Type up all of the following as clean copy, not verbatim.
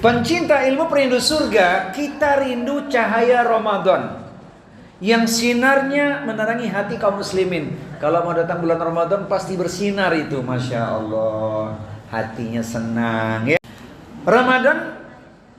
Pencinta ilmu perindu surga, kita rindu cahaya Ramadan yang sinarnya menerangi hati kaum muslimin. Kalau mau datang bulan Ramadan pasti bersinar itu, Masya Allah. Hatinya senang ya. Ramadan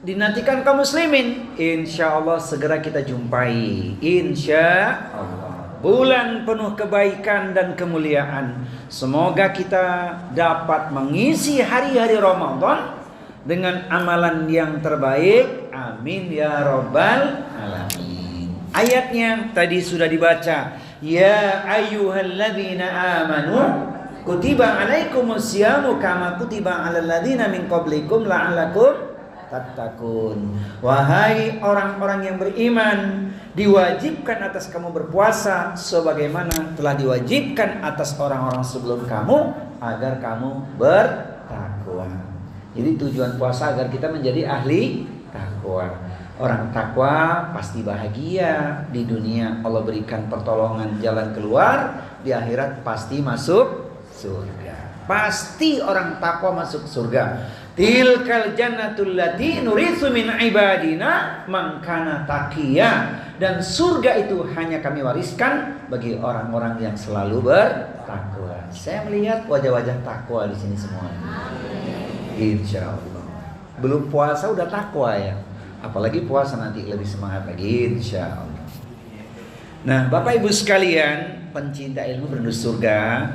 dinantikan kaum muslimin. Insya Allah segera kita jumpai. Insya Allah. Bulan penuh kebaikan dan kemuliaan. Semoga kita dapat mengisi hari-hari Ramadan dengan amalan yang terbaik. Amin ya rabbal alamin. Ayatnya tadi sudah dibaca. Ya ayyuhalladzina amanu kutiba alaikumusyamu kama kutiba alal ladzina min qablikum la'allakum tattaqun. Wahai orang-orang yang beriman, diwajibkan atas kamu berpuasa sebagaimana telah diwajibkan atas orang-orang sebelum kamu agar kamu bertakwa. Jadi tujuan puasa agar kita menjadi ahli takwa. Orang takwa pasti bahagia di dunia, Allah berikan pertolongan jalan keluar, di akhirat pasti masuk surga. Pasti orang takwa masuk surga. Tilkal jannatul lati nuritsu min ibadina man kana taqiya. Dan surga itu hanya kami wariskan bagi orang-orang yang selalu bertakwa. Saya melihat wajah-wajah takwa di sini semua. Insya Allah. Belum puasa udah takwa ya. Apalagi puasa nanti lebih semangat lagi, insya Allah. Nah, Bapak Ibu sekalian, pencinta ilmu perindu surga,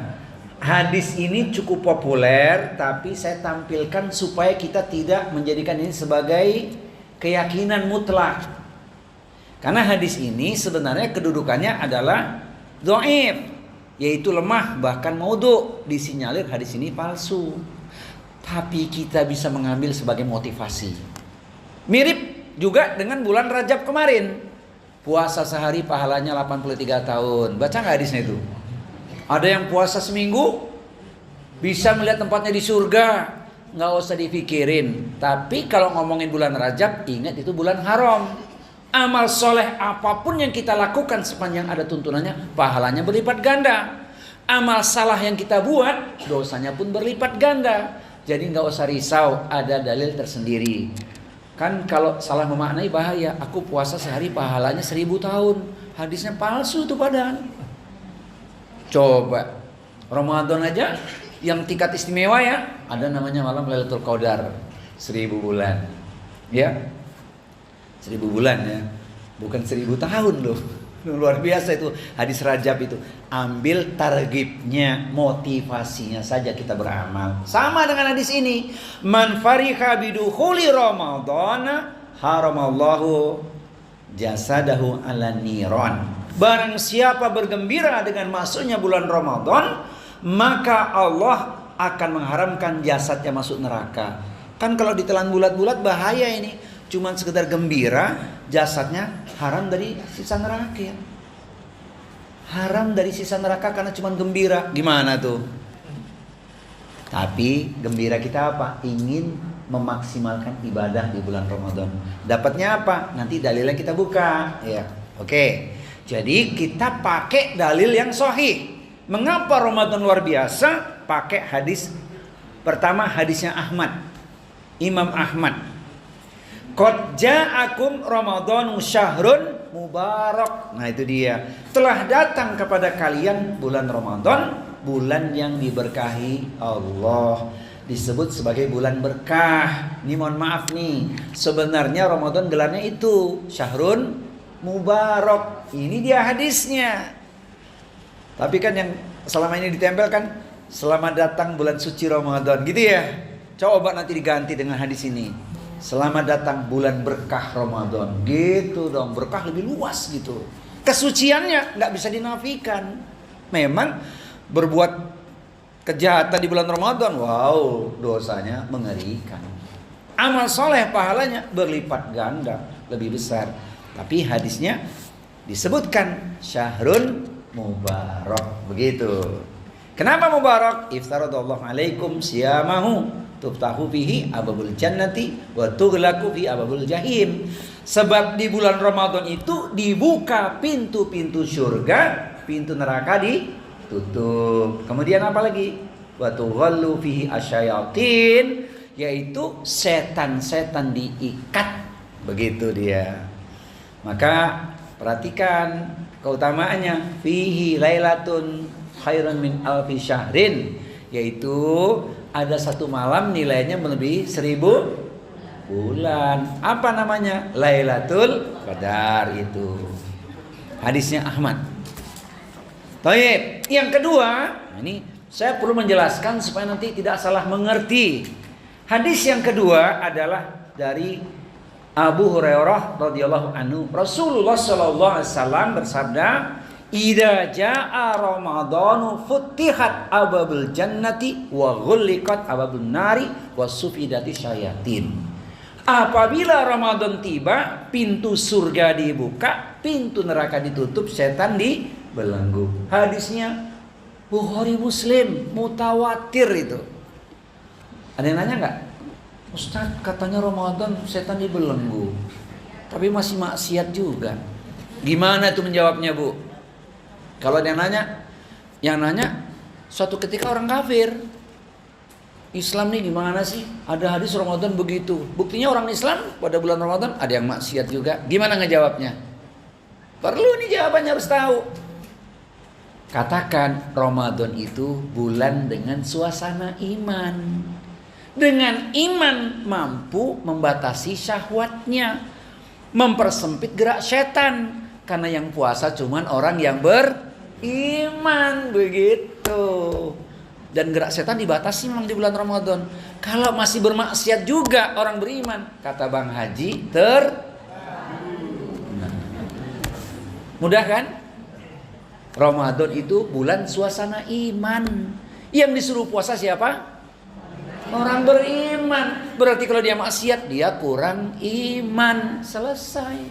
hadis ini cukup populer, tapi saya tampilkan supaya kita tidak menjadikan ini sebagai keyakinan mutlak. Karena hadis ini sebenarnya kedudukannya adalah dhaif, yaitu lemah, bahkan maudhu, disinyalir hadis ini palsu. Tapi kita bisa mengambil sebagai motivasi. Mirip juga dengan bulan Rajab kemarin. Puasa sehari pahalanya 83 tahun. Baca nggak hadisnya itu? Ada yang puasa seminggu bisa melihat tempatnya di surga. Nggak usah dipikirin. Tapi kalau ngomongin bulan Rajab, ingat itu bulan haram. Amal soleh apapun yang kita lakukan sepanjang ada tuntunannya, pahalanya berlipat ganda. Amal salah yang kita buat, dosanya pun berlipat ganda. Jadi nggak usah risau, ada dalil tersendiri. Kan kalau salah memaknai bahaya. Aku puasa sehari pahalanya 1000 tahun. Hadisnya palsu tuh padahal. Coba Ramadan aja yang tingkat istimewa ya, ada namanya malam Lailatul Qadar 1000 bulan. Ya. 1000 bulan ya. Bukan 1000 tahun loh. Luar biasa itu hadis Rajab itu. Ambil targibnya, motivasinya saja kita beramal. Sama dengan hadis ini. Man fariha bidukhuli Ramadhan haramallahu jasadahu ala niran. Barang siapa bergembira dengan masuknya bulan Ramadan, maka Allah akan mengharamkan jasadnya masuk neraka. Kan kalau ditelan bulat-bulat bahaya ini. Cuman sekedar gembira, jasadnya haram dari sisa neraka ya. Haram dari sisa neraka karena cuman gembira. Gimana tuh? Tapi gembira kita apa? Ingin memaksimalkan ibadah di bulan Ramadan. Dapatnya apa? Nanti dalilnya kita buka ya. Oke. Jadi kita pakai dalil yang sahih. Mengapa Ramadan luar biasa? Pakai hadis. Pertama hadisnya Ahmad. Imam Ahmad. Qad ja'akum Ramadhanu syahrun mubarak. Nah itu dia. Telah datang kepada kalian bulan Ramadan, bulan yang diberkahi Allah. Disebut sebagai bulan berkah. Ini mohon maaf nih. Sebenarnya Ramadan gelarnya itu syahrun mubarak. Ini dia hadisnya. Tapi kan yang selama ini ditempel kan selamat datang bulan suci Ramadan gitu ya. Coba nanti diganti dengan hadis ini. Selamat datang bulan berkah Ramadan. Gitu dong, berkah lebih luas gitu. Kesuciannya nggak bisa dinafikan. Memang berbuat kejahatan di bulan Ramadan, wow, dosanya mengerikan. Amal soleh pahalanya berlipat ganda, lebih besar. Tapi hadisnya disebutkan syahrun mubarak. Begitu. Kenapa mubarak? Iftaradallahu alaikum siyamahu tuftahu fihi ababul jannati wa tughlaqu fi ababul jahim. Sebab di bulan Ramadan itu dibuka pintu-pintu surga, pintu neraka ditutup. Kemudian apa lagi? Wa tughallu fihi asyayatin, yaitu setan-setan diikat. Begitu dia. Maka perhatikan keutamaannya, fihi lailatun khairun min alfi syahrin, yaitu ada satu malam nilainya melebihi 1000 bulan. Apa namanya? Lailatul Qadar itu. Hadisnya Ahmad. Baik, yang kedua, ini saya perlu menjelaskan supaya nanti tidak salah mengerti. Hadis yang kedua adalah dari Abu Hurairah radhiyallahu anhu. Rasulullah sallallahu alaihi wasallam bersabda, "Idza jaa Ramadhanu futtihat abwabul jannati wa ghulliqat abwabun nari wa sufidati syayatin." Apabila Ramadan tiba, pintu surga dibuka, pintu neraka ditutup, setan dibelenggu. Hadisnya Bukhari Muslim, mutawatir itu. Ada yang nanya nggak? Ustaz, katanya Ramadan setan dibelenggu, tapi masih maksiat juga. Gimana tuh menjawabnya, Bu? Kalau ada yang nanya suatu ketika orang kafir, Islam nih gimana sih? Ada hadis Ramadan begitu. Buktinya orang Islam pada bulan Ramadan ada yang maksiat juga. Gimana ngejawabnya? Perlu nih jawabannya, harus tahu. Katakan Ramadan itu bulan dengan suasana iman. Dengan iman mampu membatasi syahwatnya, mempersempit gerak setan. Karena yang puasa cuman orang yang beriman, begitu. Dan gerak setan dibatasi memang di bulan Ramadan. Kalau masih bermaksiat juga orang beriman, kata Bang Haji, mudah kan? Ramadan itu bulan suasana iman. Yang disuruh puasa siapa? Orang beriman. Berarti kalau dia maksiat, dia kurang iman. Selesai.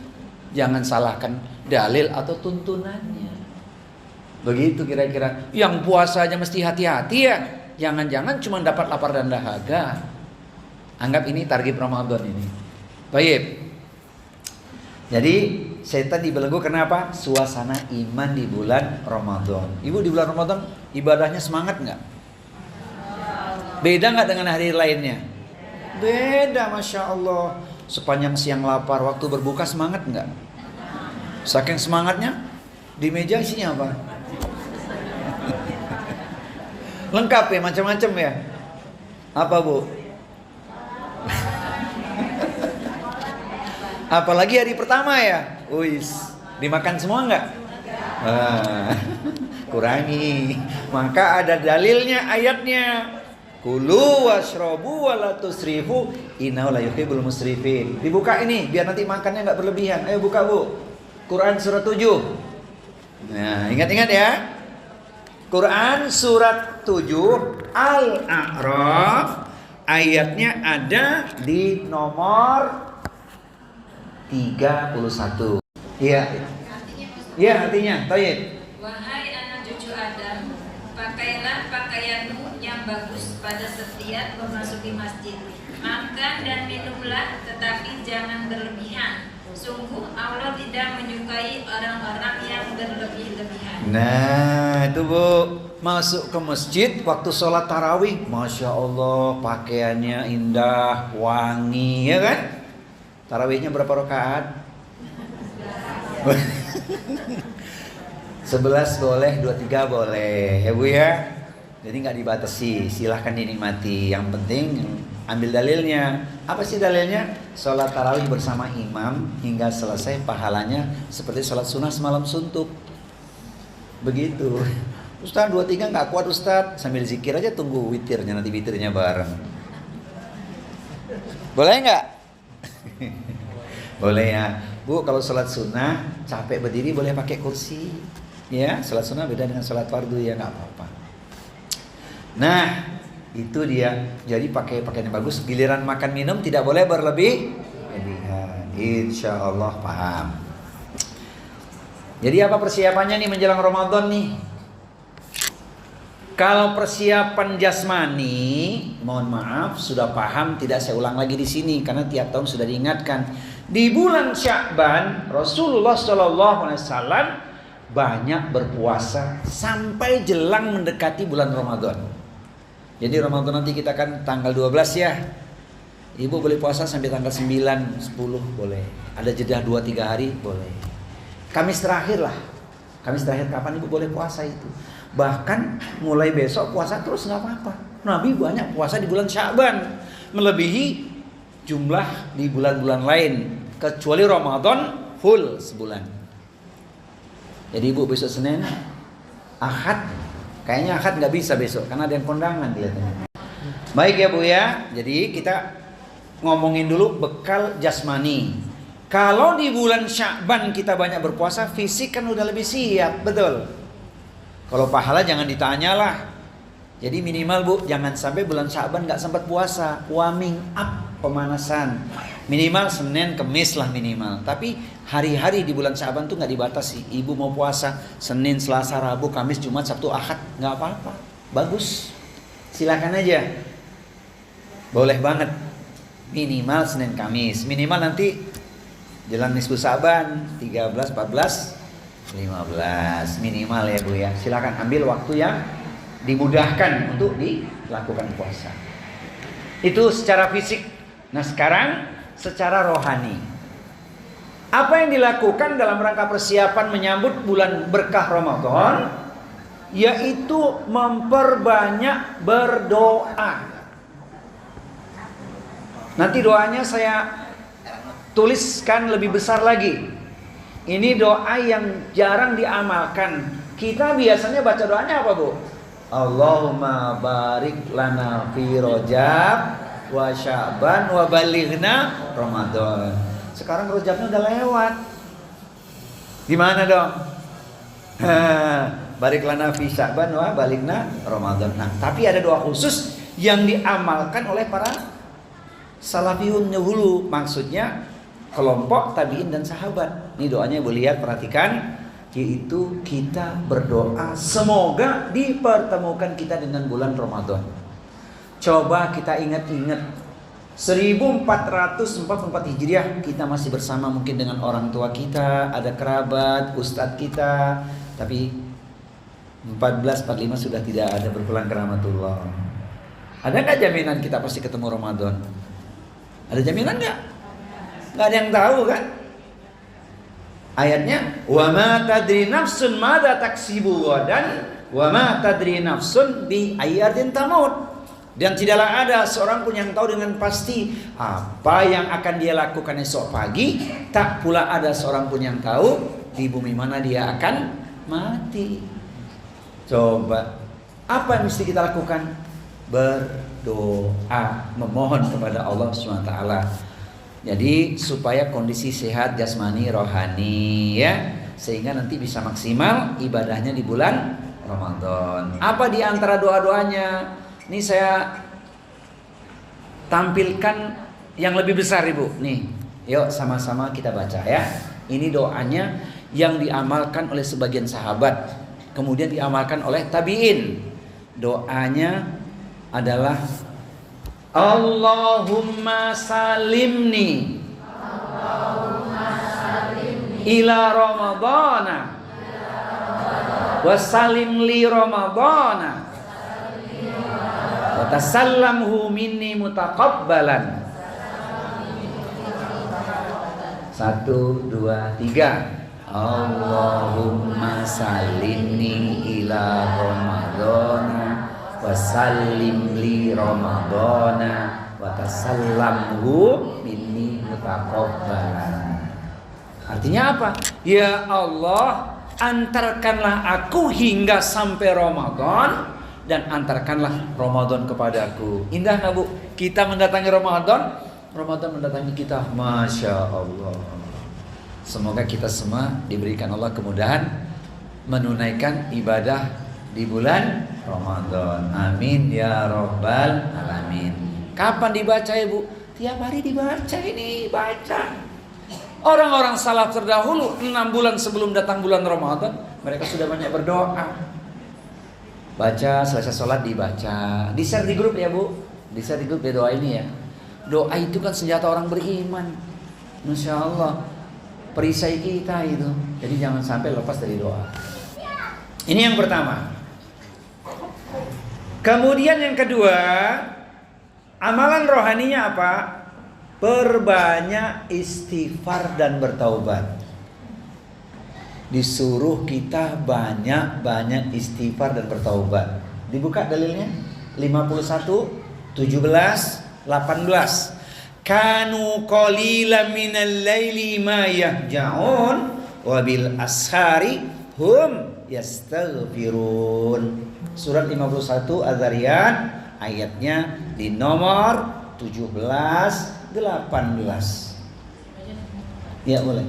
Jangan salahkan dalil atau tuntunannya. Begitu kira-kira. Yang puasa aja mesti hati-hati ya. Jangan-jangan cuma dapat lapar dan dahaga. Anggap ini target Ramadan ini. Baik. Jadi setan dibelenggu kenapa? Suasana iman di bulan Ramadan. Ibu di bulan Ramadan ibadahnya semangat nggak? Beda nggak dengan hari lainnya? Beda, Masya Allah. Sepanjang siang lapar, waktu berbuka semangat nggak? Saking semangatnya, di meja isinya apa? Lengkap ya, macam-macam ya. Apa, Bu? Apalagi hari pertama ya. Uis, dimakan semua nggak? Kurangi. Maka ada dalilnya, ayatnya. Kulu washrobu wala tusrifu innahu la yuhibbul musrifin. Dibuka ini biar nanti makannya nggak berlebihan. Ayo buka, Bu. Quran surat 7. Nah, ingat-ingat ya. Quran surat 7 Al-A'raf, ayatnya ada di nomor 31. Iya. Iya, artinya, Tayyib. Wahai anak cucu Adam, pakailah pakaianmu yang bagus pada setiap memasuki masjid. Makan dan minumlah, tetapi jangan berlebihan. Sungguh Allah tidak menyukai orang-orang yang berlebih-lebihan. Nah, itu Bu, masuk ke masjid waktu sholat tarawih, Masya Allah, pakaiannya indah, wangi, ya kan? Tarawihnya berapa rakaat? 11 boleh, 23 boleh, ya Bu ya. Jadi nggak dibatasi, silahkan dinikmati. Yang penting ambil dalilnya. Apa sih dalilnya? Sholat tarawih bersama imam hingga selesai pahalanya seperti sholat sunnah semalam suntuk. Begitu. Ustaz 23 nggak kuat Ustaz, sambil zikir aja tunggu witirnya, nanti witirnya bareng. Boleh nggak? Boleh ya. Bu, kalau sholat sunnah capek berdiri boleh pakai kursi. Ya, sholat sunnah beda dengan sholat fardu ya, nggak apa-apa. Nah, itu dia. Jadi pakai pakaian yang bagus. Giliran makan minum tidak boleh berlebihan. Insya Allah paham. Jadi apa persiapannya nih menjelang Ramadan nih? Kalau persiapan jasmani, mohon maaf sudah paham, tidak saya ulang lagi di sini karena tiap tahun sudah diingatkan. Di bulan Sya'ban Rasulullah SAW banyak berpuasa sampai jelang mendekati bulan Ramadan. Jadi Ramadan nanti kita kan tanggal 12 ya. Ibu boleh puasa sampai tanggal 9, 10 boleh. Ada jeda 2-3 hari boleh. Kamis terakhir lah. Kamis terakhir kapan ibu boleh puasa itu. Bahkan mulai besok puasa terus nggak apa-apa. Nabi banyak puasa di bulan Sya'ban, melebihi jumlah di bulan-bulan lain. Kecuali Ramadan full sebulan. Jadi ibu besok Senin, Ahad, kayaknya Ahad nggak bisa besok karena ada yang kondangan kelihatannya. Baik ya Bu ya. Jadi kita ngomongin dulu bekal jasmani. Kalau di bulan Sya'ban kita banyak berpuasa, fisik kan udah lebih siap, betul. Kalau pahala jangan ditanya lah. Jadi minimal Bu, jangan sampai bulan Sya'ban nggak sempat puasa, warming up, pemanasan. Minimal Senin, Kemis lah minimal. Tapi hari-hari di bulan Sya'ban tuh nggak dibatasi. Ibu mau puasa Senin, Selasa, Rabu, Kamis, Jumat, Sabtu, Ahad, nggak apa-apa, bagus. Silakan aja, boleh banget. Minimal Senin, Kamis. Minimal nanti jelang nisfu Sya'ban 13, 14, 15 minimal ya Bu ya. Silakan ambil waktu yang dimudahkan untuk dilakukan puasa. Itu secara fisik. Nah sekarang secara rohani. Apa yang dilakukan dalam rangka persiapan menyambut bulan berkah Ramadan? Yaitu memperbanyak berdoa. Nanti doanya saya tuliskan lebih besar lagi. Ini doa yang jarang diamalkan. Kita biasanya baca doanya apa Bu? Allahumma barik lana fi Rajab wa Sya'ban wa balighna Ramadan. Sekarang Rajabnya udah lewat. Gimana dong? Barik lana fi Sya'ban wa balighna Ramadan. Nah, tapi ada doa khusus yang diamalkan oleh para salafiyun dahulu, maksudnya kelompok tabi'in dan sahabat. Ini doanya Ibu lihat, perhatikan, yaitu kita berdoa semoga dipertemukan kita dengan bulan Ramadan. Coba kita ingat-ingat 1444 Hijriah kita masih bersama mungkin dengan orang tua kita, ada kerabat, ustadz kita, tapi 1445 sudah tidak ada, berpulang ke rahmatullah. Ada nggak jaminan kita pasti ketemu Ramadan? Ada jaminan nggak? Nggak ada yang tahu kan? Ayatnya, wa ma tadri nafsun madza taksibu dan wa ma tadri nafsun bi ayyatin tamut. Dan tidaklah ada seorang pun yang tahu dengan pasti apa yang akan dia lakukan esok pagi. Tak pula ada seorang pun yang tahu di bumi mana dia akan mati. Coba, apa yang mesti kita lakukan? Berdoa, memohon kepada Allah SWT. Jadi supaya kondisi sehat jasmani rohani ya, sehingga nanti bisa maksimal ibadahnya di bulan Ramadan. Apa di antara doa-doanya? Ini saya tampilkan yang lebih besar Ibu. Nih, yuk sama-sama kita baca ya. Ini doanya yang diamalkan oleh sebagian sahabat, kemudian diamalkan oleh tabi'in. Doanya adalah Allahumma salimni ila Ramadana wa salim li Ramadana wa tasallamhu minni mutaqabbalan. 1, 2, 3. Allahumma salimni ila Ramadana wa salim li Ramadana wa tasallamhu minni mutaqabbalan. Artinya apa? Ya Allah, antarkanlah aku hingga sampai Ramadan dan antarkanlah Ramadan kepadaku. Indah nggak Bu? Kita mendatangi Ramadan, Ramadan mendatangi kita. Masya Allah. Semoga kita semua diberikan Allah kemudahan menunaikan ibadah di bulan Ramadan. Amin ya Rabbal Alamin. Kapan dibaca Ibu? Tiap hari dibaca ini, baca. Orang-orang salaf terdahulu 6 bulan sebelum datang bulan Ramadan, mereka sudah banyak berdoa. Baca, selesai sholat dibaca. Di-share di grup ya Bu. Di-share di grup ya doa ini ya. Doa itu kan senjata orang beriman. Masya Allah. Perisai kita itu. Jadi jangan sampai lepas dari doa. Ini yang pertama. Kemudian yang kedua, amalan rohaninya apa? Perbanyak istighfar dan bertaubat. Disuruh kita banyak-banyak istighfar dan bertaubat. Dibuka dalilnya 51, 17, 18. Kanu qalilan minal laili ma yahja'un wa bil ashari hum yastaghfirun. Surat 51 Az-Zariyat ayatnya di nomor 17, 18. Ya boleh.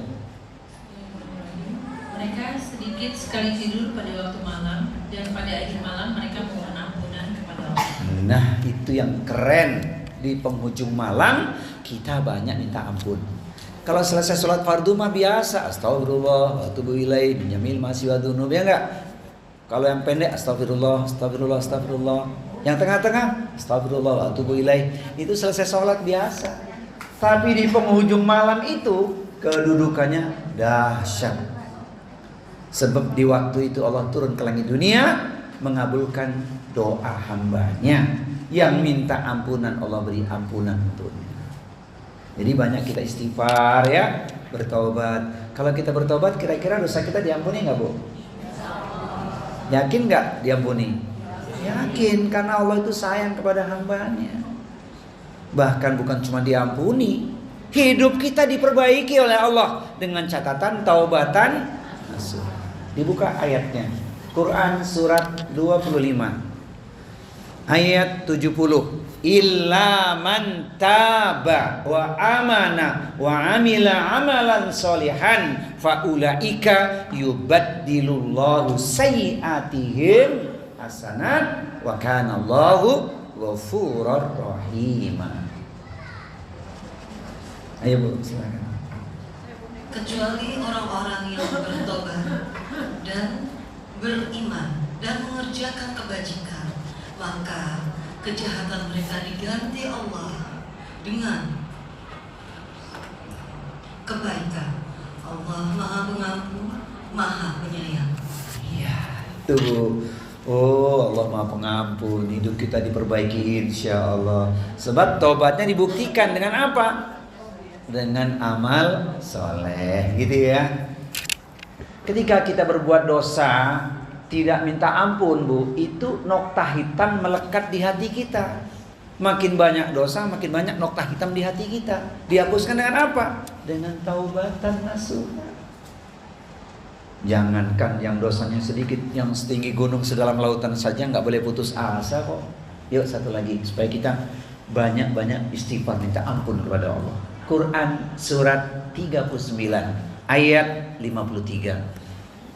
Mereka sedikit sekali tidur pada waktu malam, dan pada akhir malam mereka mohon ampunan kepada Allah. Nah itu yang keren. Di penghujung malam kita banyak minta ampun. Kalau selesai sholat fardu mah biasa, astagfirullah wa atubu ilaih jamil masih wa dzunub, ya enggak? Kalau yang pendek astagfirullah, astagfirullah, astagfirullah. Yang tengah-tengah astagfirullah wa atubu ilaih. Itu selesai sholat biasa. Tapi di penghujung malam itu kedudukannya dahsyat. Sebab di waktu itu Allah turun ke langit dunia mengabulkan doa hambanya. Yang minta ampunan Allah beri ampunan untuknya. Jadi banyak kita istighfar ya, bertobat. Kalau kita bertobat kira-kira dosa kita diampuni nggak Bu? Yakin nggak diampuni? Yakin, karena Allah itu sayang kepada hambanya. Bahkan bukan cuma diampuni, hidup kita diperbaiki oleh Allah dengan catatan taubatan nasuh. Dibuka ayatnya, Quran surat 25 ayat 70. Illa man taba wa amana wa amila amalan solihan faulaika yubaddilullahu sayyiatihim hasanat wa kana Allahu ghafurur rahim. Ayo Bu, silakan. Kecuali orang-orang yang bertobat dan beriman dan mengerjakan kebajikan, maka kejahatan mereka diganti Allah dengan kebaikan. Allah Maha Pengampun, Maha Penyayang. Iya, tuh. Oh, Allah Maha Pengampun. Hidup kita diperbaiki insya Allah. Sebab tobatnya dibuktikan dengan apa? Dengan amal soleh, gitu ya. Ketika kita berbuat dosa, tidak minta ampun Bu, itu nokta hitam melekat di hati kita. Makin banyak dosa, makin banyak nokta hitam di hati kita. Dihapuskan dengan apa? Dengan taubatan nasuh. Jangankan yang dosanya sedikit, yang setinggi gunung sedalam lautan saja nggak boleh putus asa kok. Yuk satu lagi, supaya kita banyak-banyak istighfar minta ampun kepada Allah. Quran surat 39 ayat 53.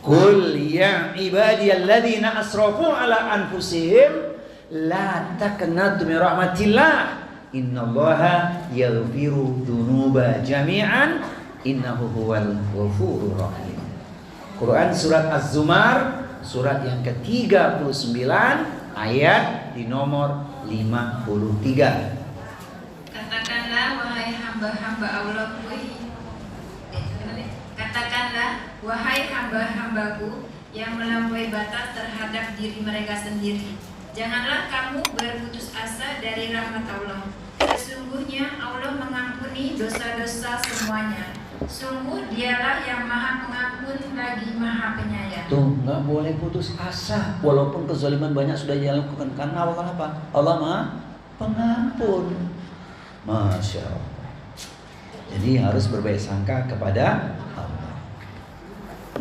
Qul ya ibadiyalladzina asrafu ala anfusihim la taqnatu min rahmatillah innallaha yaghfiru dzunuba jami'an innahu huwal ghafurur rahim. Quran surat Az-Zumar surat yang ke-39 ayat di nomor 53. Katakanlah wahai hamba-hamba Allah, katakanlah wahai hamba-hambaku yang melampaui batas terhadap diri mereka sendiri, janganlah kamu berputus asa dari rahmat Allah. Sesungguhnya Allah mengampuni dosa-dosa semuanya. Sungguh dialah yang maha pengampun lagi maha penyayang. Tuh, nggak boleh putus asa walaupun kezaliman banyak sudah dilakukan, karena Allah apa? Allah Maha Pengampun. Masya Allah. Jadi harus berbaik sangka kepada Allah.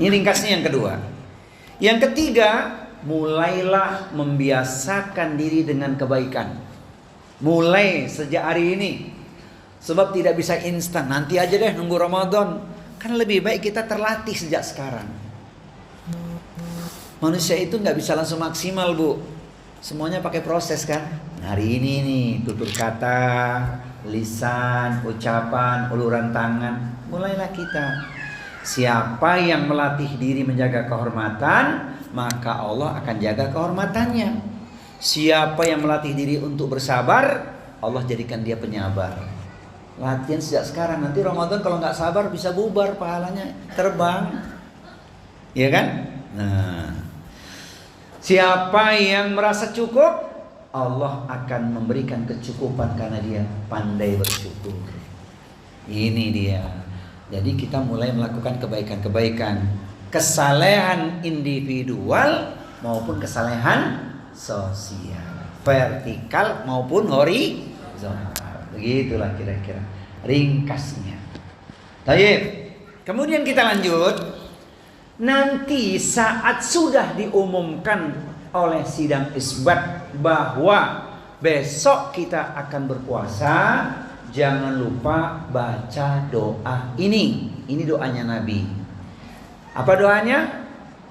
Ini ringkasnya yang kedua. Yang ketiga, mulailah membiasakan diri dengan kebaikan. Mulai sejak hari ini. Sebab tidak bisa instan, nanti aja deh nunggu Ramadan. Kan lebih baik kita terlatih sejak sekarang. Manusia itu nggak bisa langsung maksimal Bu. Semuanya pakai proses kan. Hari ini nih tutur kata, lisan, ucapan, uluran tangan. Mulailah kita. Siapa yang melatih diri menjaga kehormatan, maka Allah akan jaga kehormatannya. Siapa yang melatih diri untuk bersabar, Allah jadikan dia penyabar. Latihan sejak sekarang, nanti Ramadan kalau nggak sabar bisa bubar, pahalanya terbang, ya kan? Nah, siapa yang merasa cukup, Allah akan memberikan kecukupan karena dia pandai bersyukur. Ini dia. Jadi kita mulai melakukan kebaikan-kebaikan, kesalehan individual maupun kesalehan sosial, vertikal maupun horizontal. Begitulah kira-kira ringkasnya. Baik. Kemudian kita lanjut. Nanti saat sudah diumumkan oleh sidang isbat bahwa besok kita akan berpuasa, jangan lupa baca doa ini. Ini doanya Nabi. Apa doanya?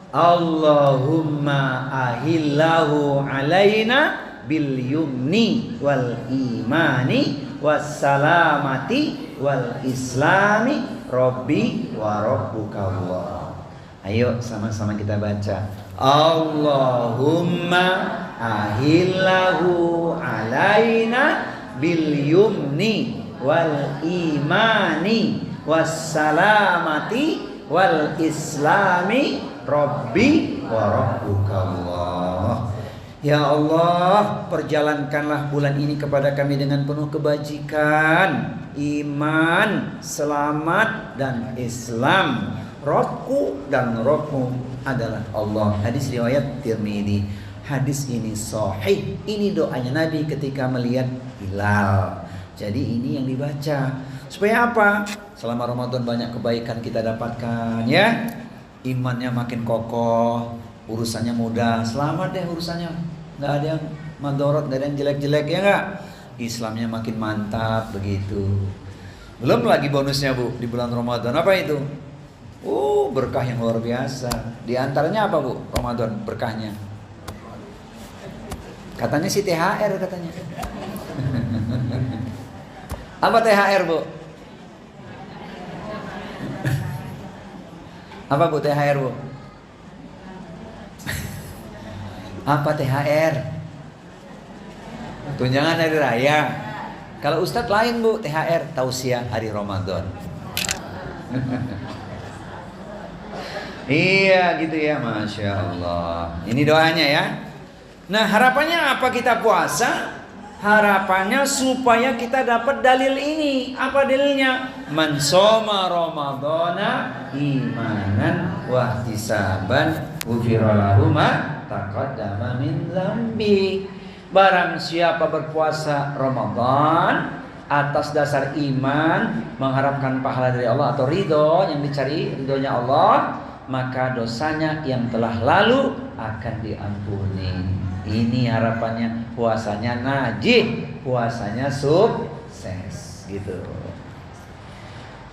Allahumma ahillahu alaina bil yumni wal imani wassalamati wal islami rabbi wa rabbuka Allah. Ayo sama-sama kita baca. Allahumma ahillahu alaina bil yumni wal imani wassalamati wal islami rabbi wa rabbuka Allah. Ya Allah, perjalankanlah bulan ini kepada kami dengan penuh kebajikan, iman, selamat dan Islam. Robku dan Robmu adalah Allah. Hadis riwayat Tirmidzi. Hadis ini sahih. Ini doanya Nabi ketika melihat hilal. Jadi ini yang dibaca. Supaya apa? Selama Ramadan banyak kebaikan kita dapatkan, ya. Imannya makin kokoh, urusannya mudah. Selamat deh urusannya. Nggak ada yang madorot, nggak ada yang jelek-jelek, ya nggak? Islamnya makin mantap begitu. Belum lagi bonusnya Bu di bulan Ramadan. Apa itu? Berkah yang luar biasa. Di antaranya apa Bu? Ramadan berkahnya. Katanya si THR katanya. Apa THR Bu? Apa Bu THR Bu? Apa THR? Tunjangan hari raya. Kalau Ustadz lain Bu, THR tausiah hari Ramadan. Iya gitu ya, Masya Allah. Ini doanya ya. Nah harapannya apa kita puasa? Harapannya supaya kita dapat dalil ini. Apa dalilnya? Man shoma Ramadana imanan wahtisaban ghufira lahu ma taqaddama min dzambi. Barang siapa berpuasa Ramadan atas dasar iman, mengharapkan pahala dari Allah atau ridho, yang dicari ridhonya Allah, maka dosanya yang telah lalu akan diampuni. Ini harapannya, puasanya najih, puasanya sukses gitu.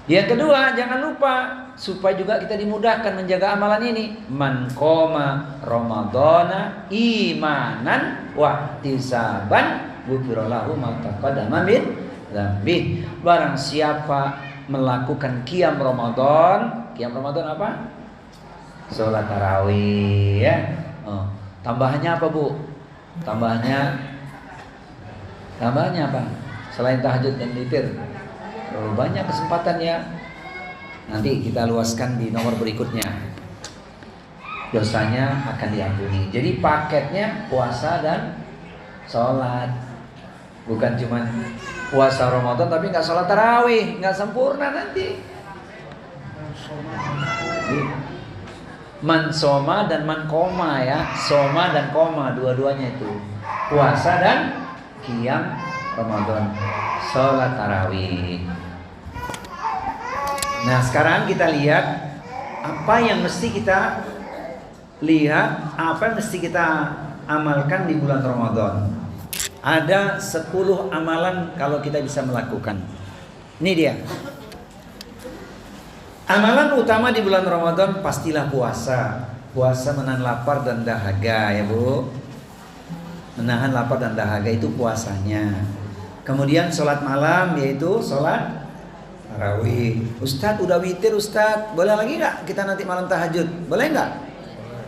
Yang kedua, jangan lupa supaya juga kita dimudahkan menjaga amalan ini. Man qoma Ramadana imanan wahtisaban ghufira lahu ma taqaddama min dzambi. Barang siapa melakukan qiyam Ramadan apa? Sholat tarawih ya. Tambahannya apa Bu? Tambahannya apa? Selain tahajud dan witir. Banyak kesempatan ya. Nanti kita luaskan di nomor berikutnya. Dosanya akan diampuni. Jadi paketnya puasa dan sholat. Bukan cuma puasa Ramadan tapi nggak sholat tarawih, nggak sempurna nanti. Man soma dan man koma ya. Soma dan koma dua-duanya itu. Puasa dan qiyam Ramadan, sholat tarawih. Nah sekarang kita lihat apa yang mesti kita lihat, apa yang mesti kita amalkan di bulan Ramadan. Ada 10 amalan kalau kita bisa melakukan. Ini dia. Amalan utama di bulan Ramadan pastilah puasa. Puasa menahan lapar dan dahaga ya Bu. Menahan lapar dan dahaga itu puasanya. Kemudian sholat malam yaitu sholat tarawih. Ustadz udah witir Ustadz, boleh lagi nggak kita nanti malam tahajud? Boleh nggak?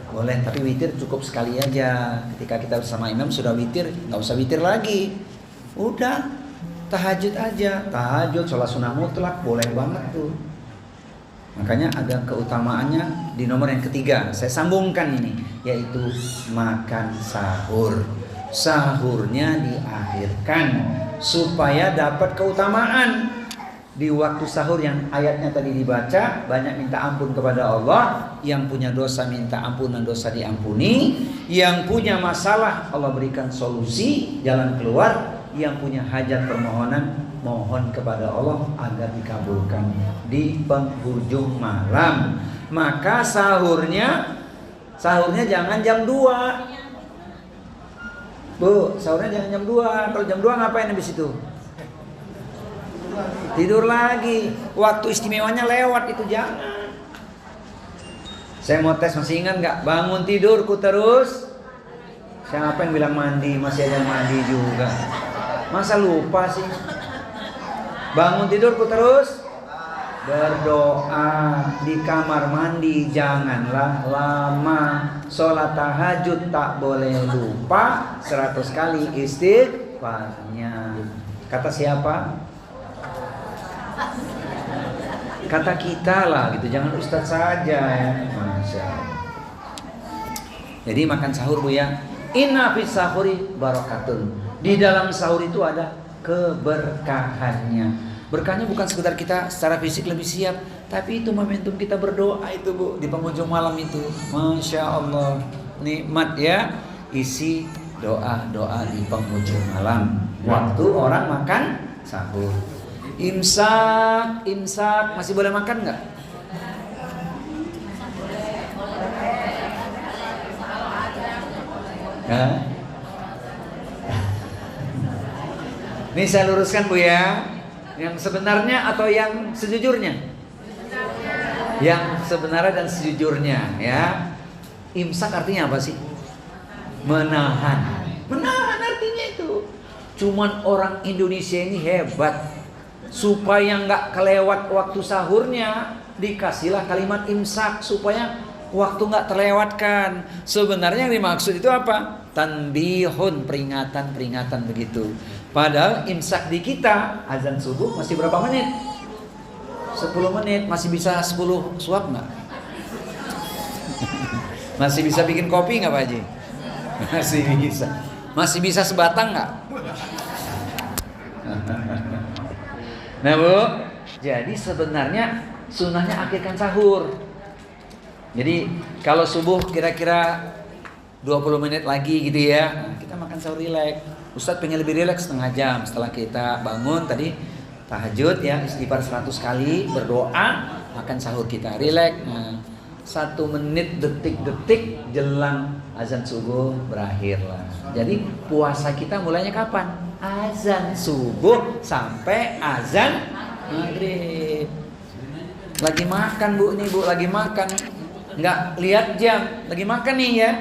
Boleh, tapi witir cukup sekali aja. Ketika kita bersama imam sudah witir, nggak usah witir lagi. Udah tahajud aja. Tahajud, sholat sunnah mutlak boleh banget tuh. Makanya ada keutamaannya di nomor yang ketiga. Saya sambungkan ini, yaitu makan sahur. Sahurnya diakhirkan supaya dapat keutamaan. di waktu sahur yang ayatnya tadi dibaca, banyak minta ampun kepada Allah. Yang punya dosa minta ampunan, dosa diampuni. Yang punya masalah Allah berikan solusi, jalan keluar. Yang punya hajat permohonan, mohon kepada Allah agar dikabulkan di penghujung malam. Maka sahurnya jangan jam 2. Bu, sahurnya jangan jam 2. Kalau jam 2 ngapain habis itu? Tidur lagi. Waktu istimewanya lewat, itu jangan. Saya mau tes, masih ingat nggak? Bangun tidurku terus. Siapa yang bilang mandi? Masih ada yang mandi juga. Masa lupa sih? Bangun tidurku terus. Berdoa di kamar mandi janganlah lama. Sholat tahajud tak boleh lupa. 100 kali istighfarnya. Kata siapa? Kata kita lah gitu. Jangan ustadz saja ya. Masya Allah. Jadi makan sahur Bu ya. Inna fis sahuri barakatun. Di dalam sahur itu ada keberkahannya. Berkahnya bukan sekedar kita secara fisik lebih siap, tapi itu momentum kita berdoa itu Bu, di penghujung malam itu. Masya Allah, nikmat ya, isi doa-doa di penghujung malam. Waktu orang makan sahur. Imsak, masih boleh makan nggak? Hah? Ini saya luruskan Bu ya. Yang sebenarnya atau yang sejujurnya? Yang sebenarnya dan sejujurnya ya. Imsak artinya apa sih? Menahan. Menahan artinya itu. Cuman orang Indonesia ini hebat. Supaya nggak kelewat waktu sahurnya, dikasihlah kalimat imsak supaya waktu nggak terlewatkan. Sebenarnya yang dimaksud itu apa? Tanbihun, peringatan begitu. Padahal imsak di kita, azan subuh masih berapa menit? 10 menit, masih bisa 10 suap nggak? Masih bisa bikin kopi nggak Pak Haji? Masih bisa. Masih bisa sebatang nggak? Nah Bu, jadi sebenarnya sunnahnya akhirkan sahur. Jadi kalau subuh kira-kira 20 menit lagi gitu ya, nah, kita makan sahur rileks. Ustadz pengen lebih rileks setengah jam setelah kita bangun tadi tahajud ya, istighfar 100 kali, berdoa, makan sahur kita rileks. Nah, 1 menit detik-detik jelang azan subuh berakhir lah. Jadi puasa kita mulainya kapan? Azan subuh sampai azan maghrib. Lagi makan Bu nih Bu, lagi makan. Nggak lihat jam, lagi makan nih ya.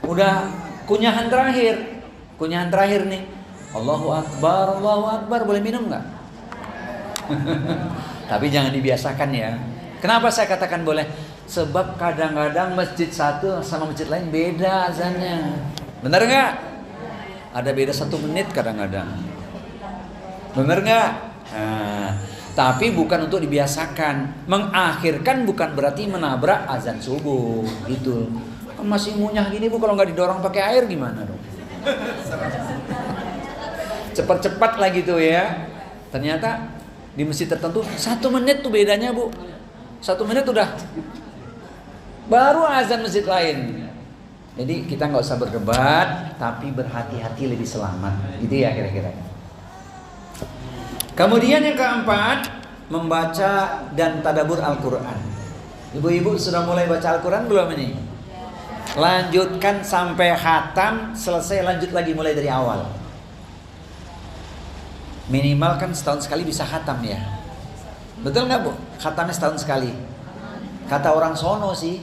Udah kunyahan terakhir nih. Allahu Akbar, boleh minum nggak? Tapi jangan dibiasakan ya. Kenapa saya katakan boleh? Sebab kadang-kadang masjid satu sama masjid lain beda azannya. Bener nggak? Ada beda 1 menit kadang-kadang. Bener nggak? Nah, tapi bukan untuk dibiasakan. Mengakhirkan bukan berarti menabrak azan subuh gitu. Masih ngunyah gini Bu, kalau nggak didorong pakai air gimana dong? Cepat-cepat lah gitu ya. Ternyata di masjid tertentu 1 menit tuh bedanya Bu. 1 menit udah baru azan masjid lain. Jadi kita nggak usah berdebat, tapi berhati-hati lebih selamat. Gitu ya kira-kira. Kemudian yang keempat, membaca dan tadabbur Al-Quran. Ibu-ibu sudah mulai baca Al-Quran belum ini? Lanjutkan sampai khatam, selesai lanjut lagi mulai dari awal. Minimal kan setahun sekali bisa khatam ya. Betul nggak Bu? Khatamnya setahun sekali. Kata orang sono sih.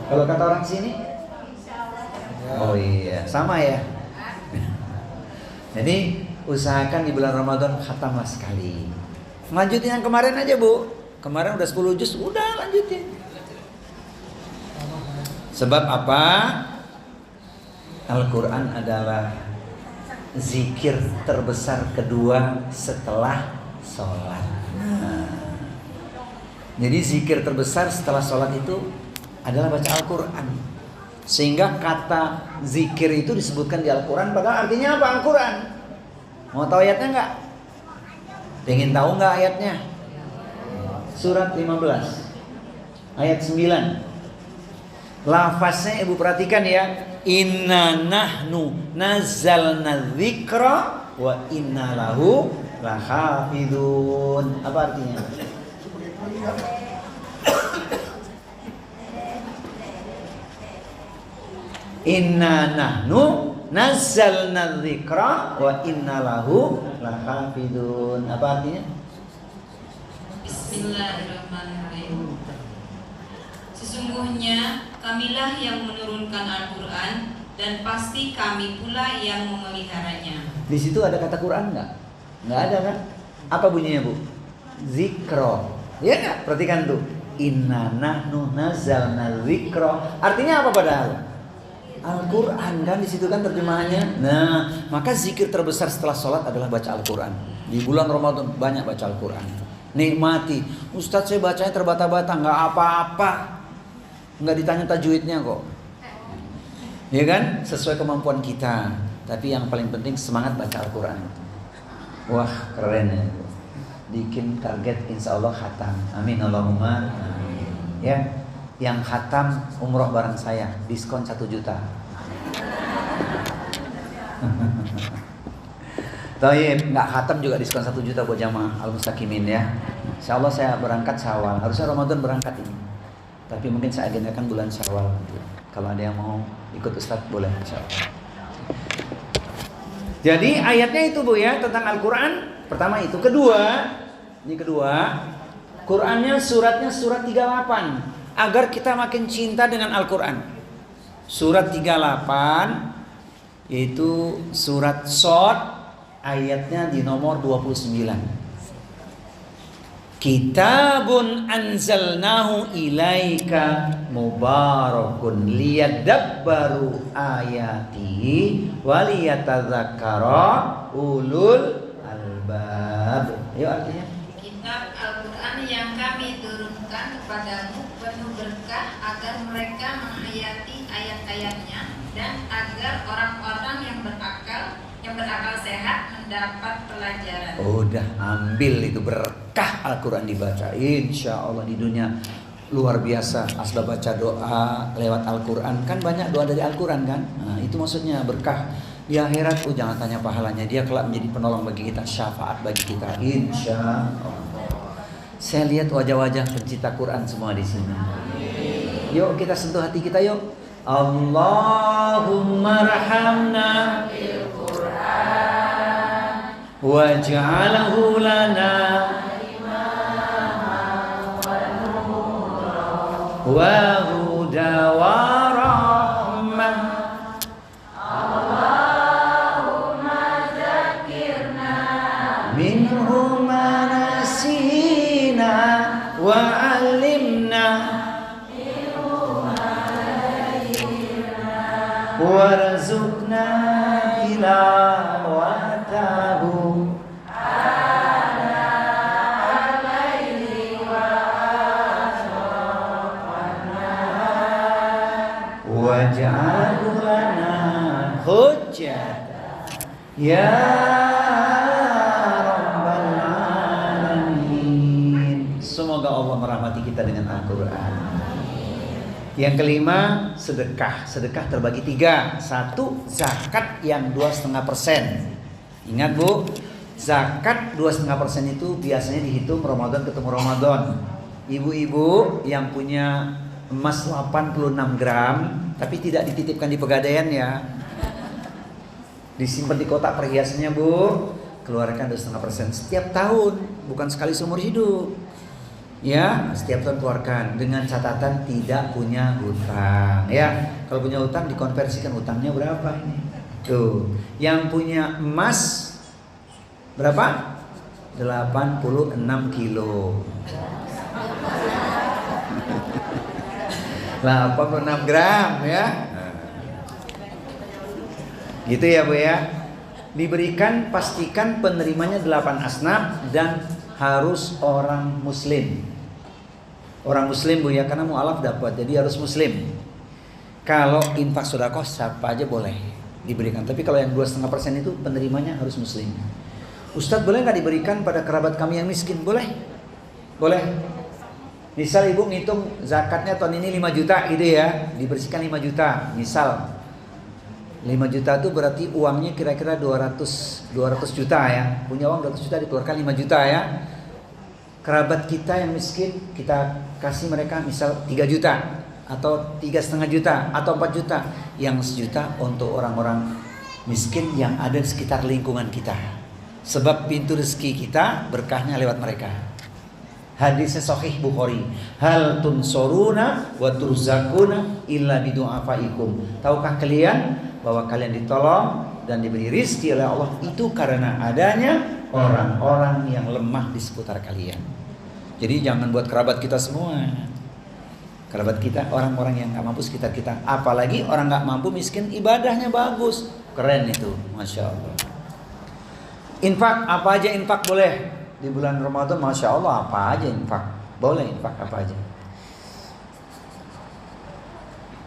Kalau kata orang sini? Oh iya, sama ya. Jadi usahakan di bulan Ramadan khatamlah sekali. Lanjutin yang kemarin aja Bu. Kemarin udah 10 juz, udah lanjutin. Sebab apa? Al-Quran adalah zikir terbesar kedua setelah sholat. Jadi zikir terbesar setelah sholat itu adalah baca Al-Quran. Sehingga kata zikir itu disebutkan di Al-Quran. Padahal artinya apa Al-Quran? Mau tahu ayatnya enggak? Pengen tahu nggak ayatnya? Surat 15 ayat 9. Lafaznya ibu perhatikan ya. Inna nahnu nazzalna dzikra wa inna lahu lahafidun. Apa artinya? Inna nahnu nazzalna dzikra wa inna lahu lahafidun. Apa artinya? Bismillahirrahmanirrahim. Sesungguhnya kamilah yang menurunkan Al-Quran dan pasti kami pula yang memeliharanya. Di situ ada kata Quran nggak? Nggak ada kan? Apa bunyinya bu? Zikro. Ya nggak? Perhatikan tuh. Inna nahnu nazzalna dzikra. Artinya apa padahal? Al-Quran kan di situ kan terjemahannya. Nah, maka zikir terbesar setelah sholat adalah baca Al-Quran. Di bulan Ramadan banyak baca Al-Quran. Nikmati. Ustadz saya bacanya terbata-bata, nggak apa-apa. Nggak ditanya tajwidnya kok. Ya kan? Sesuai kemampuan kita. Tapi yang paling penting semangat baca Al-Quran. Wah keren ya. Bikin target insya Allah khatam. Amin Allahumma amin. Ya. Yang khatam umroh bareng saya, diskon 1 juta. Taib, nggak khatam juga diskon 1 juta buat jamaah Al-Mustaqimin ya. Insya Allah saya berangkat Syawal. Harusnya Ramadan berangkat ini, tapi mungkin saya agendakan bulan Syawal. Kalau ada yang mau ikut Ustadz boleh insya Allah. Jadi ayatnya itu bu ya tentang Al-Quran. Pertama itu. Ini kedua. Qurannya suratnya surat 38. Agar kita makin cinta dengan Al-Quran. Surat 38 yaitu surat Shad, ayatnya di nomor 29. Kitabun anzalnahu ilaika mubarakun liyadabbaru ayatihi waliyatadzakkara ulul albab. Yuk artinya. Kitab Al-Quran yang kami turunkan kepadamu penuh berkah agar mereka menghayati ayat-ayatnya dan agar orang-orang yang berakal sehat mendapat pelajaran. Udah ambil itu berkah Al-Quran dibaca. Insya Allah di dunia luar biasa. Asal baca doa lewat Al-Quran. Kan banyak doa dari Al-Quran kan. Nah itu maksudnya berkah. Di akhirat jangan tanya pahalanya. Dia kelak menjadi penolong bagi kita. Syafaat bagi kita. Insya Allah. Saya lihat wajah-wajah pencipta Quran semua di sini. Yuk kita sentuh hati kita yuk. Allahumma rahamna bil Quran waj'alhu lana wa huda wa rahmah. Allahumma zakirna minhu ma nasina wa alimna warzuqna tilawatahu ana al-laili wa asraqana waj'alhu lana hujjatan ya rabbal alamin. Semoga Allah merahmati kita dengan Al-Quran. Yang kelima, sedekah. Sedekah terbagi 3. 1, zakat yang 2,5%. Ingat bu, zakat 2,5% itu biasanya dihitung Ramadan ketemu Ramadan. Ibu-ibu yang punya emas 86 gram, tapi tidak dititipkan di Pegadaian ya, disimpan di kotak perhiasannya bu, keluarkan 2,5% setiap tahun, bukan sekali seumur hidup. Ya, setiap tahun keluarkan dengan catatan tidak punya hutang. Ya, kalau punya hutang dikonversikan hutangnya berapa ini? Tuh, yang punya emas berapa? 86 kilo. 86 gram ya. Gitu ya Bu ya. Diberikan pastikan penerimanya 8 asnaf dan harus orang muslim. Orang muslim Bu ya, karena mu'alaf dapat, jadi harus muslim. Kalau infak sedekah siapa aja boleh diberikan, tapi kalau yang 2,5% itu penerimanya harus muslim. Ustadz, boleh nggak diberikan pada kerabat kami yang miskin? Boleh. Boleh. Misal ibu ngitung zakatnya tahun ini 5 juta gitu ya, dibersihkan 5 juta. Misal 5 juta itu berarti uangnya kira-kira 200 juta ya. Punya uang 200 juta dikeluarkan 5 juta ya. Kerabat kita yang miskin kita kasih mereka misal 3 juta atau 3,5 juta atau 4 juta. Yang 1 juta untuk orang-orang miskin yang ada di sekitar lingkungan kita. Sebab pintu rezeki kita berkahnya lewat mereka. Hadisnya sahih Bukhari. Hal tunsoruna wa turzakuna illa bidu'afaikum. Tahukah kalian bahwa kalian ditolong dan diberi rizki oleh Allah itu karena adanya orang-orang yang lemah di seputar kalian. Jadi jangan buat kerabat kita semua. Kerabat kita orang-orang yang gak mampu sekitar kita. Apalagi orang gak mampu miskin ibadahnya bagus. Keren itu, Masya Allah. Infak, apa aja infak boleh. Di bulan Ramadan, Masya Allah, apa aja infak. Boleh infak apa aja.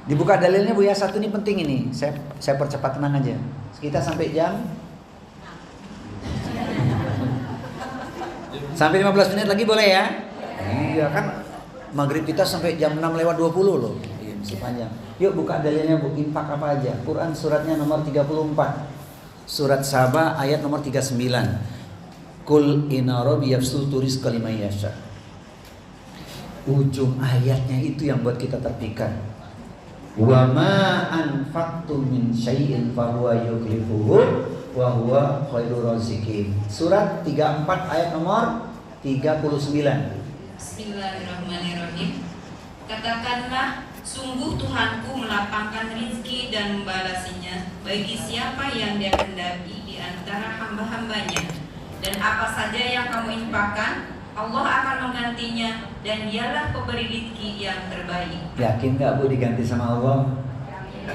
Dibuka dalilnya Bu ya, satu ini penting ini. Saya percepat, tenang aja. Kita sampai jam sampai 15 menit lagi boleh ya? Iya kan maghrib kita sampai jam 6 lewat 20 loh. Iya, masih panjang. Yuk buka dalilnya Bu, infak apa aja. Quran suratnya nomor 34. Surat Saba ayat nomor 39. Kul inna rabbi yabsutu rizqa liman yasha. Ujung ayatnya itu yang buat kita terpikat. Wa ma anfaqtum min syai'in fahuwa yukhlifuhu wa huwa khairur raziqin. Surat 34 ayat nomor 39. Bismillahirrahmanirrahim. Katakanlah, sungguh Tuhanku melapangkan rizki dan membalasinya bagi siapa yang Dia kehendaki di antara hamba-hambanya. Dan apa saja yang kamu infakkan, Allah akan menggantinya, dan Dialah pemberi rezeki yang terbaik. Yakin gak Bu diganti sama Allah?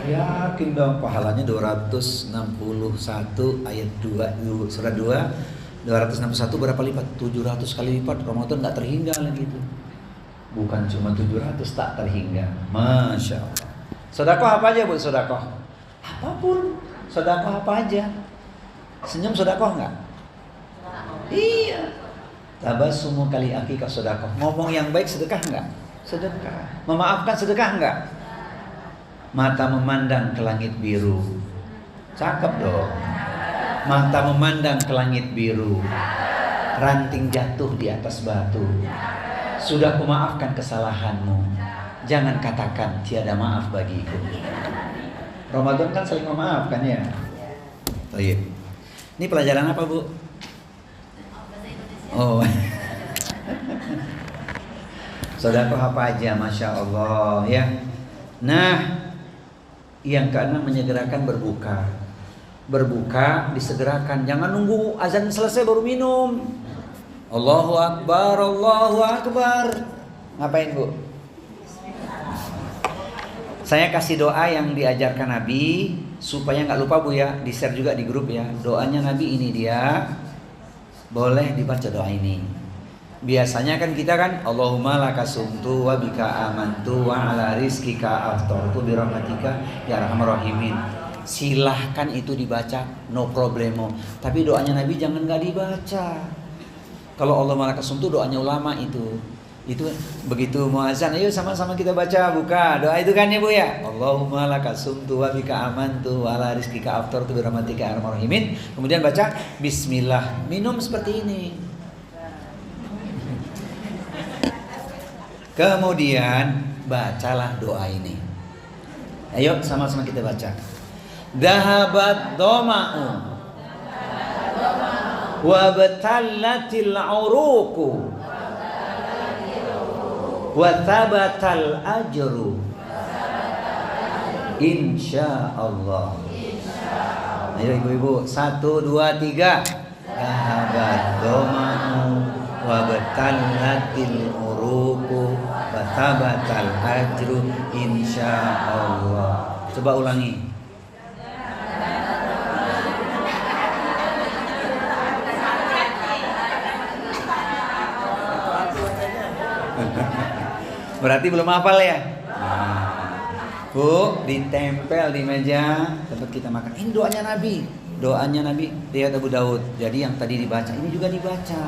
Yakin dong, pahalanya 261 ayat 2 surat 2 261 berapa lipat? 700 kali lipat. Ramadan gak terhingga lagi itu. Bukan cuma 700, tak terhingga. Masya Allah. Sedekah apa aja Bu? Sedekah apapun. Sedekah apa aja. Senyum sedekah gak? Iya. Tabassumu kali akika sedekah. Ngomong yang baik sedekah enggak? Sedekah. Memaafkan sedekah enggak? Mata memandang ke langit biru. Cakep dong. Mata memandang ke langit biru. Ranting jatuh di atas batu. Sudah kumaafkan kesalahanmu. Jangan katakan tiada maaf bagiku. Ramadan kan saling memaafkan ya. Oh iya. Ini pelajaran apa Bu? Oh, sedekah apa aja, Masya Allah ya. Nah, yang keenam menyegerakan berbuka. Berbuka disegerakan, jangan nunggu azan selesai baru minum. Allahu Akbar, Allahu Akbar. Ngapain Bu? Saya kasih doa yang diajarkan Nabi supaya nggak lupa Bu ya. Di share juga di grup ya. Doanya Nabi ini dia. Boleh dibaca doa ini. Biasanya kan kita kan Allahumma lakasumtu wa bika amantu wa ala rizkika aftartu bi rahmatika ya arhamar rahimin. Silahkan itu dibaca, no problemo. Tapi doanya Nabi jangan nggak dibaca. Kalau Allahumma lakasumtu doanya ulama itu. Itu begitu muazan, ayo sama-sama kita baca, buka doa itu kan ya Bu ya. Allahumma lakasumtu wa bika amantu wa ala rizkika aftartu bi rahmatika ya arhamar rahimin. Kemudian baca bismillah, minum seperti ini. Kemudian bacalah doa ini. Ayo sama-sama kita baca. Dahabat doma'u wa batallatil uruqu wa thabatal ajru insyaallah. Ayo ibu-ibu, 1, 2, 3. Dahabat doma'u wa batallatil uruqu wa thabatal ajru insyaallah. Coba ulangi. Berarti belum hafal ya? Bu, ditempel di meja tempat kita makan. Ini doanya Nabi. doanya Nabi riwayat Abu Daud. Jadi yang tadi dibaca ini juga dibaca.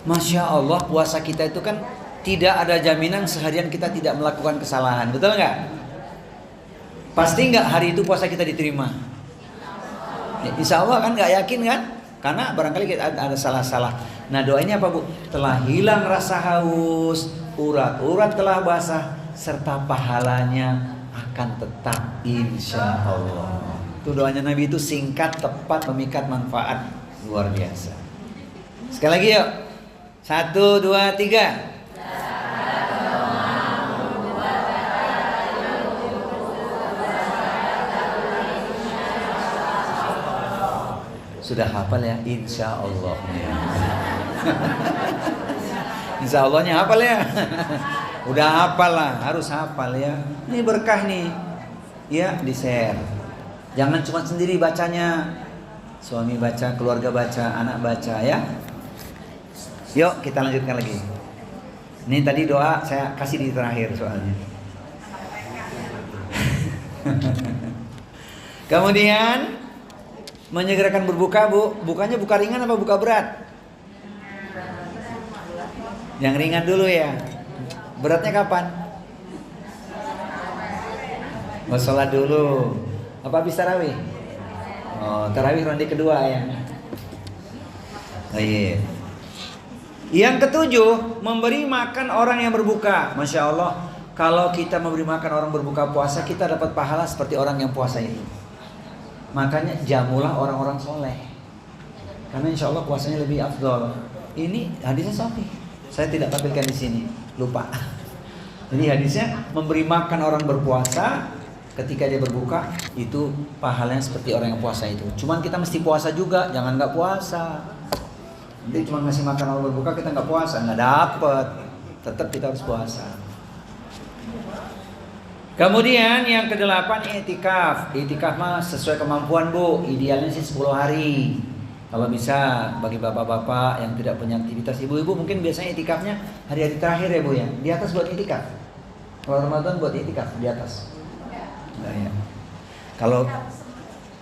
Masya Allah, puasa kita itu kan tidak ada jaminan seharian kita tidak melakukan kesalahan, betul nggak? Pasti nggak hari itu puasa kita diterima? Ya, insya Allah kan, nggak yakin kan? Karena barangkali kita ada salah-salah. Nah doanya apa Bu? Telah hilang rasa haus, urat-urat telah basah, serta pahalanya akan tetap insya Allah. Itu doanya Nabi, itu singkat, tepat, memikat manfaat, luar biasa. Sekali lagi yuk. 1, 2, 3. Sudah hafal ya? Insya Allah. Insya Allahnya hafal ya. Udah hafal lah, harus hafal ya. Ini berkah nih. Ya, di-share. Jangan cuma sendiri bacanya. Suami baca, keluarga baca, anak baca ya. Yuk kita lanjutkan lagi. Ini tadi doa saya kasih di terakhir soalnya. Kemudian menyegerakan berbuka Bu. Bukanya buka ringan apa buka berat? Yang ringan dulu ya. Beratnya kapan? Mau sholat dulu. Apa habis tarawih? Oh, tarawih ronde kedua ya. Oh iya. Yang ketujuh, memberi makan orang yang berbuka. Masya Allah, kalau kita memberi makan orang berbuka puasa, kita dapat pahala seperti orang yang puasa itu. Makanya jamulah orang-orang soleh. Karena insya Allah puasanya lebih afdol. Ini hadisnya sahih. Saya tidak tampilkan di sini, lupa. Jadi hadisnya memberi makan orang berpuasa ketika dia berbuka itu pahalanya seperti orang yang puasa itu. Cuman kita mesti puasa juga, jangan nggak puasa. Jadi cuma ngasih makan orang berbuka kita nggak puasa, nggak dapet. Tetap kita harus puasa. Kemudian yang ke-8 i'tikaf. I'tikaf mah sesuai kemampuan Bu. Idealnya sih 10 hari. Kalau bisa bagi bapak-bapak yang tidak punya aktivitas, ibu-ibu mungkin biasanya i'tikafnya hari-hari terakhir ya Bu ya. Di atas buat i'tikaf. Kalau Ramadan buat i'tikaf di atas. Nah, ya. Kalau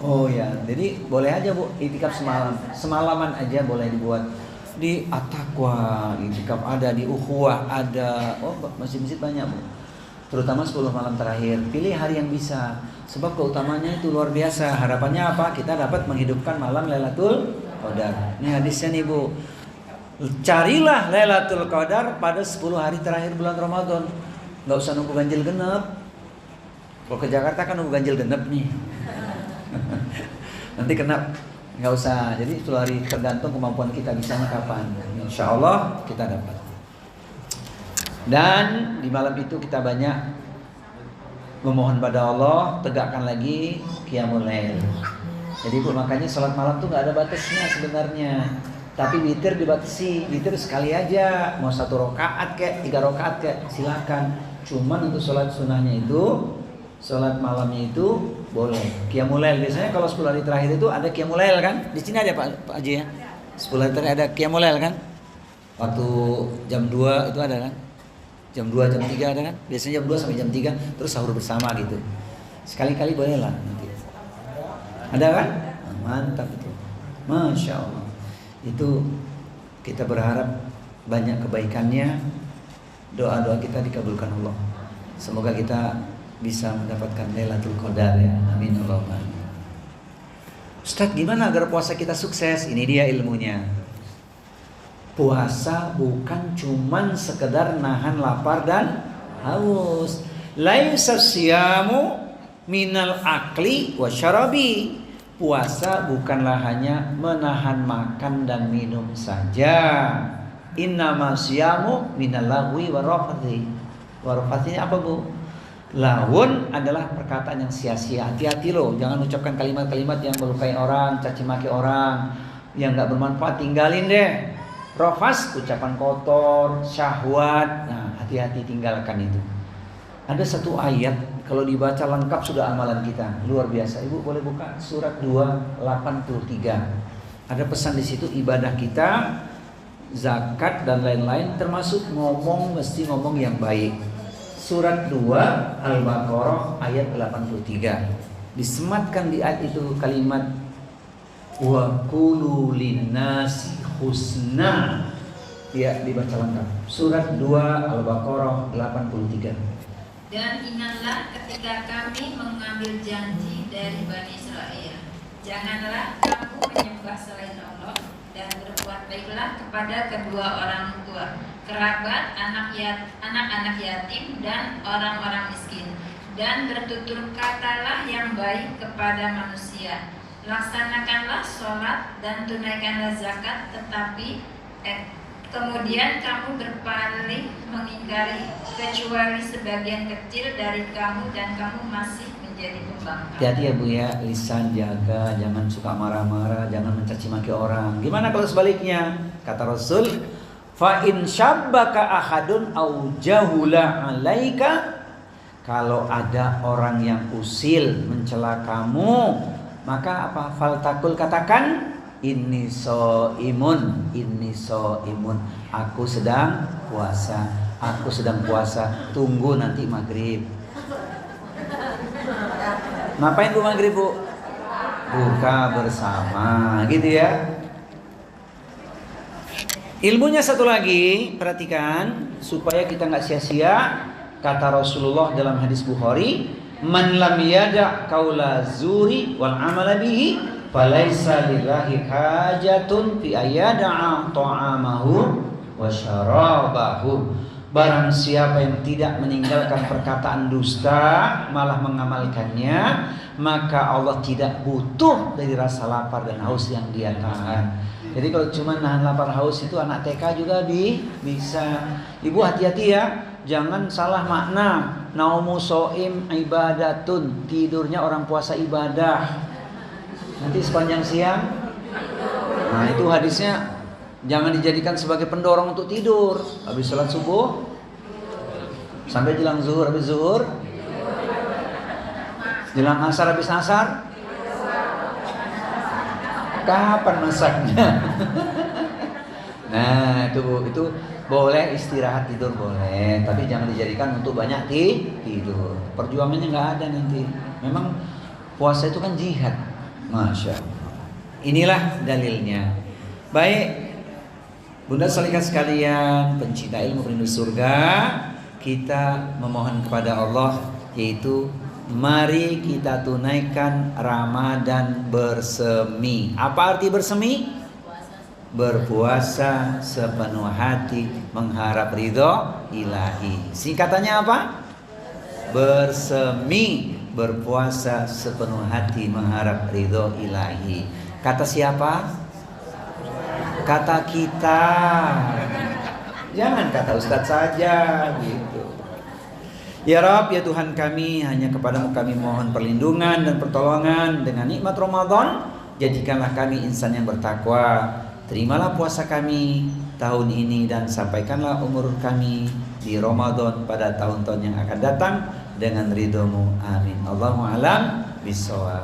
oh ya, jadi boleh aja Bu i'tikaf semalam. Semalaman aja boleh dibuat. Di At-Taqwa i'tikaf ada, di Ukhuwah ada. Oh, masjid-masjid banyak Bu. Terutama 10 malam terakhir. Pilih hari yang bisa. Sebab keutamanya itu luar biasa. Harapannya apa? Kita dapat menghidupkan malam Lailatul Qadar. Ini hadisnya nih Bu. Carilah Lailatul Qadar pada 10 hari terakhir bulan Ramadan. Nggak usah nunggu ganjil genap. Kalau ke Jakarta kan nunggu ganjil genap nih. Nanti kena, nggak usah. Jadi 10 hari tergantung kemampuan kita bisanya kapan. Insya Allah kita dapat. Dan di malam itu kita banyak memohon pada Allah, tegakkan lagi qiyamul lail. Jadi Bu, makanya sholat malam tuh nggak ada batasnya sebenarnya. Tapi witir dibatasi, witir sekali aja. Mau 1 rakaat kek, 3 rakaat kek, silakan. Cuman untuk sholat sunnahnya itu, sholat malamnya itu boleh. Qiyamul lail biasanya kalau 10 hari terakhir itu ada qiyamul lail kan? Di sini ada Pak Haji ya. 10 hari terakhir ada qiyamul lail kan? Waktu jam 2 itu ada kan? Jam 2, jam 3 ada kan? Biasanya jam 2 sampai jam 3 terus sahur bersama gitu. Sekali-kali boleh lah nanti. Ada kan? Nah, mantap itu. Masya Allah. Itu kita berharap banyak kebaikannya. Doa-doa kita dikabulkan Allah. Semoga kita bisa mendapatkan Lailatul Qadar ya. Amin Allahumma. Ustaz, gimana agar puasa kita sukses? Ini dia ilmunya. Puasa bukan cuman sekedar nahan lapar dan haus. Laisa siyamu minal akli wa syarabi. Puasa bukanlah hanya menahan makan dan minum saja. Innama siyamu minal lagwi wa rafathi. Wa rafathinya apa Bu? Lawun adalah perkataan yang sia-sia. Hati-hati loh, jangan ucapkan kalimat-kalimat yang melukai orang, caci maki orang, yang gak bermanfaat, tinggalin deh. Rafas, ucapan kotor, syahwat. Nah, hati-hati tinggalkan itu. Ada satu ayat kalau dibaca lengkap sudah amalan kita. Luar biasa. Ibu boleh buka surat 2:83. Ada pesan di situ ibadah kita, zakat dan lain-lain, termasuk ngomong mesti ngomong yang baik. Surat 2 Al-Baqarah ayat 83. Disematkan di ayat itu kalimat Wa qulu linnasi husna. Ya, dibaca lengkap. Surat 2 Al-Baqarah 83. Dan ingatlah ketika kami mengambil janji dari Bani Israel, janganlah kamu menyembah selain Allah dan berbuat baiklah kepada kedua orang tua, kerabat, anak-anak yatim dan orang-orang miskin, dan bertutur katalah yang baik kepada manusia. Laksanakanlah sholat dan tunaikanlah zakat, kemudian kamu berpaling mengingkari kecuali sebagian kecil dari kamu dan kamu masih menjadi pembangkang. Hati-hati ya Bu ya, lisan jaga, jangan suka marah-marah, jangan mencaci maki orang. Gimana kalau sebaliknya? Kata Rasul, fa in syabbaka ahadun au jahula alaika, kalau ada orang yang usil mencela kamu, maka apa? Faltakul, katakan inni so'imun, aku sedang puasa, tunggu nanti maghrib. Ngapain Bu maghrib Bu? Buka bersama, gitu ya. Ilmunya satu lagi, perhatikan supaya kita nggak sia-sia. Kata Rasulullah dalam hadis Bukhari, man lam yada' qaula zuri wal amala bihi falaisa lillahi hajatun fi ayyada'a ta'amahu wa syarabahu. Barang siapa yang tidak meninggalkan perkataan dusta malah mengamalkannya, maka Allah tidak butuh dari rasa lapar dan haus yang dia tahan. Jadi kalau cuma nahan lapar haus itu anak TK juga bisa. Ibu hati-hati ya, jangan salah makna. Naumu so'im ibadatun, tidurnya orang puasa ibadah. Nanti sepanjang siang, nah itu hadisnya jangan dijadikan sebagai pendorong untuk tidur. Habis sholat subuh sampai jelang zuhur, habis zuhur, jelang asar, habis asar, kapan masaknya? Nah itu boleh istirahat tidur boleh, tapi jangan dijadikan untuk banyak tidur. Perjuangannya nggak ada nanti. Memang puasa itu kan jihad. Masya Allah. Inilah dalilnya. Baik, Bunda Salihah sekalian, pencinta ilmu perindu surga, kita memohon kepada Allah, yaitu mari kita tunaikan Ramadan bersemi. Apa arti bersemi? Berpuasa sepenuh hati mengharap ridho ilahi. Singkatannya apa? Bersemi, berpuasa sepenuh hati mengharap ridho ilahi. Kata siapa? Kata kita. Jangan kata Ustadz saja gitu. Ya Rabb, ya Tuhan kami, hanya kepadamu kami mohon perlindungan dan pertolongan dengan nikmat Ramadan. Jadikanlah kami insan yang bertakwa. Terimalah puasa kami tahun ini dan sampaikanlah umur kami di Ramadan pada tahun-tahun yang akan datang dengan ridhomu. Amin. Allahu a'lam bishawab.